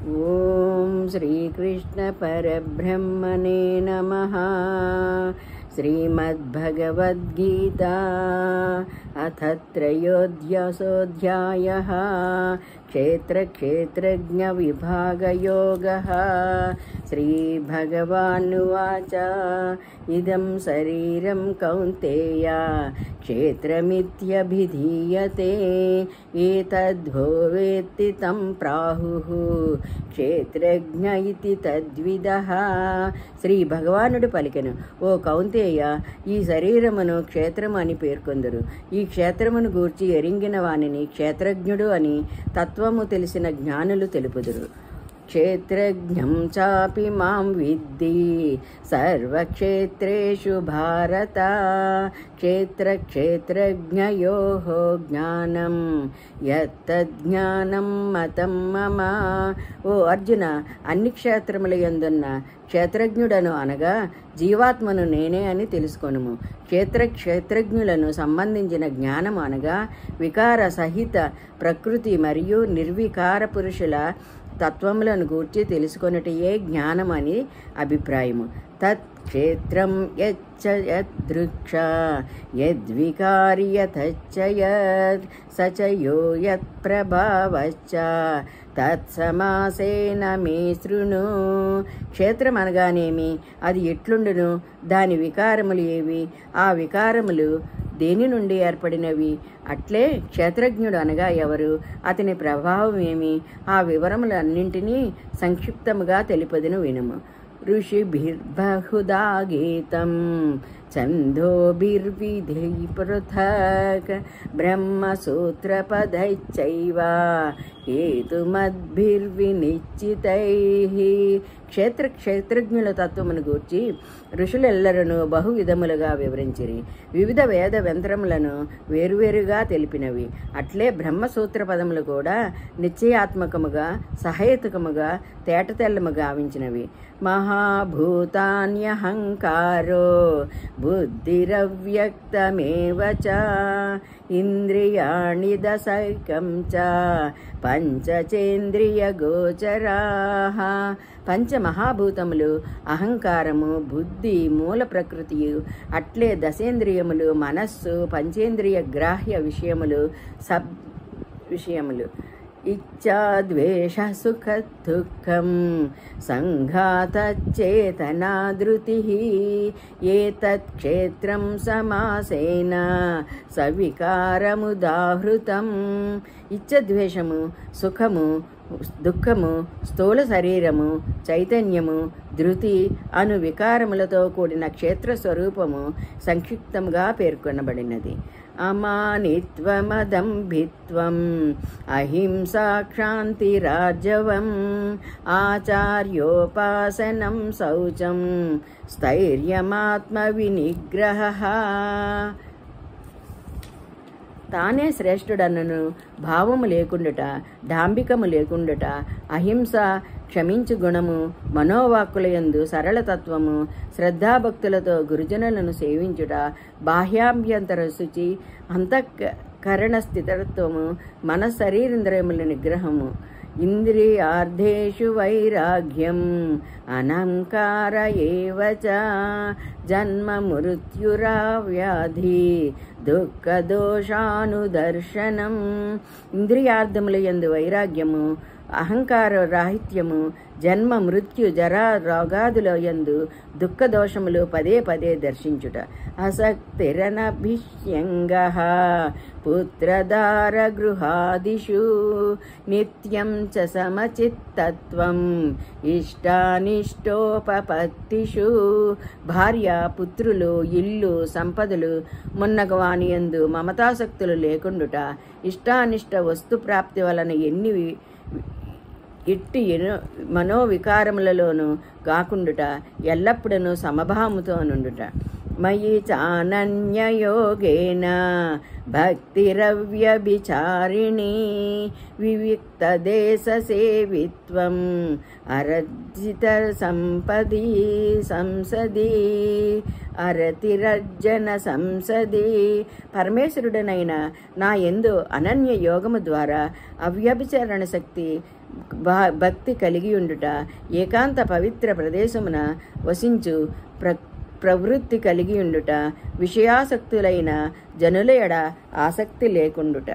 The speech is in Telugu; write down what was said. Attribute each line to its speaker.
Speaker 1: ఓం శ్రీకృష్ణ పరబ్రహ్మణే నమః. శ్రీమద్భగవద్గీతా అథ త్రయోదశోऽధ్యాయः. క్షేత్రజ్ఞ విభాగయోగः. శ్రీభగవానువాచ ఇదం శరీరం కౌంతేయ క్షేత్రమిత్యభిధీయతే. ఏతద్భో వేత్తి తం ప్రాహుః క్షేత్రజ్ఞ ఇతి తద్విదః. శ్రీ భగవానుడు పలికెను, ఓ కౌంతేయ, ఈ శరీరమును క్షేత్రము అని పేర్కొందురు. ఈ క్షేత్రమును గూర్చి ఎరింగిన వానిని క్షేత్రజ్ఞుడు అని తత్వము తెలిసిన జ్ఞానులు తెలుపుదురు. క్షేత్రజ్ఞం చాపి మాం విద్ధి సర్వక్షేత్రేషు భారత. క్షేత్రజ్ఞయోః జ్ఞానం యత్తజ్ఞానం మతం మమ. ఓ అర్జున, అన్ని క్షేత్రముల యందున్న క్షేత్రజ్ఞుడను అనగా జీవాత్మను నేనే అని తెలుసుకొనుము. క్షేత్రజ్ఞులను సంబంధించిన జ్ఞానం అనగా వికార సహిత ప్రకృతి మరియు నిర్వికార పురుషుల తత్వములను గూర్చి తెలుసుకొనుటయే జ్ఞానం అని అభిప్రాయము. తత్ క్షేత్రం యచ్చ యదృక్ష యద్వికారి యథచ్చ యత్ సచ యో యత్ప్రభావశ్చ తత్సమాసేన మే శృణు. క్షేత్రం అనగానేమి, అది ఎట్లుండును, దాని వికారములు ఏవి, ఆ వికారములు దేని నుండి ఏర్పడినవి, అట్లే క్షేత్రజ్ఞుడు అనగా ఎవరు, అతని ప్రభావం ఏమి, ఆ వివరములన్నింటినీ సంక్షిప్తముగా తెలుపదును వినుము. ఋషిభిర్బహుదా గీతం ఛందోభిర్విధి పృథక్ బ్రహ్మసూత్రపదైశ్చైవ హేతుమద్భిర్వినిశ్చితైః. క్షేత్రజ్ఞుల తత్వమును గూర్చి ఋషులెల్లరను బహువిధములుగా వివరించిరి. వివిధ వేద యంత్రములను వేరువేరుగా తెలిపినవి. అట్లే బ్రహ్మసూత్ర పదములు కూడా నిశ్చయాత్మకముగా సహేతుకముగా తేటతెల్లముగా గావించినవి. మహాభూతాన్యహంకారో బుద్ధిరవ్యక్తమేవ చ ఇంద్రియాణి దశైకం చ పంచచేంద్రియ గోచరాః. పంచమహాభూతములు అహంకారము, బుద్ధి, మూల ప్రకృతియు, అట్లే దశేంద్రియములు, మనస్సు, పంచేంద్రియ గ్రాహ్య విషయములు ఇచ్చా ద్వేష సుఖ దుఃఖం సంఘాతచేతనా ధృతి. ఏతత్ క్షేత్రం సమాసేన సవికారముదాహృతం. ఇచ్చద్వేషము, సుఖము, దుఃఖము, స్థూల శరీరము, చైతన్యము, ధృతి అను వికారములతో కూడిన క్షేత్ర స్వరూపము సంక్షిప్తంగా పేర్కొనబడినది. అమానిత్వమదంభిత్వం అహింసా క్షాంతిరార్జవం ఆచార్యోపాసనం శౌచం స్థైర్యమాత్మ వినిగ్రహ. తానే శ్రేష్ఠుడన్నను భావము లేకుండుట, డాంబికము లేకుండుట, అహింస, క్షమించు గుణము, మనోవాక్కులయందు సరళతత్వము, శ్రద్ధాభక్తులతో గురుజనులను సేవించుట, బాహ్యాభ్యంతర శుచి, అంతఃకరణ స్థితత్వము, మన శరీరేంద్రియముల నిగ్రహము, ఇంద్రియార్థేషు వైరాగ్యం అనంకార ఏవ చ జన్మ మృత్యురావ్యాధి దుఃఖ దోషానుదర్శనం. ఇంద్రియార్థముల యందు వైరాగ్యము, అహంకార రాహిత్యము, జన్మ మృత్యు జరా రోగాదుల యందు దుఃఖ దోషములు పదే పదే దర్శించుట. అసక్తిరనభిష్యంగః పుత్రదార గృహాదిషు నిత్యం చ సమచిత్తత్వం ఇష్టానిష్టోపపత్తిషు. భార్య, పుత్రులు, ఇల్లు, సంపదలు మున్నగవాని యందు మమతాసక్తులు లేకుండుట, ఇష్టానిష్ట వస్తు ప్రాప్తి వలన ఇట్టి మనోవికారములలోనూ కాకుండుట, ఎల్లప్పుడూ సమభావముతో నుండుట. మయి చానన్యయోగేన భక్తిరవ్యభిచారిణి వివిక్తదేశ సేవిత్వం అరజిత సంపది సంసది అరతిరర్జన సంసది. పరమేశ్వరుడనైన నా యందు అనన్య యోగము ద్వారా అవ్యభిచరణ శక్తి భక్తి కలిగి ఉండుట, ఏకాంత పవిత్ర ప్రదేశమున వసించు ప్రవృత్తి కలిగి ఉండుట, విషయాసక్తులైన జనుల ఎడ ఆసక్తి లేకుండుట.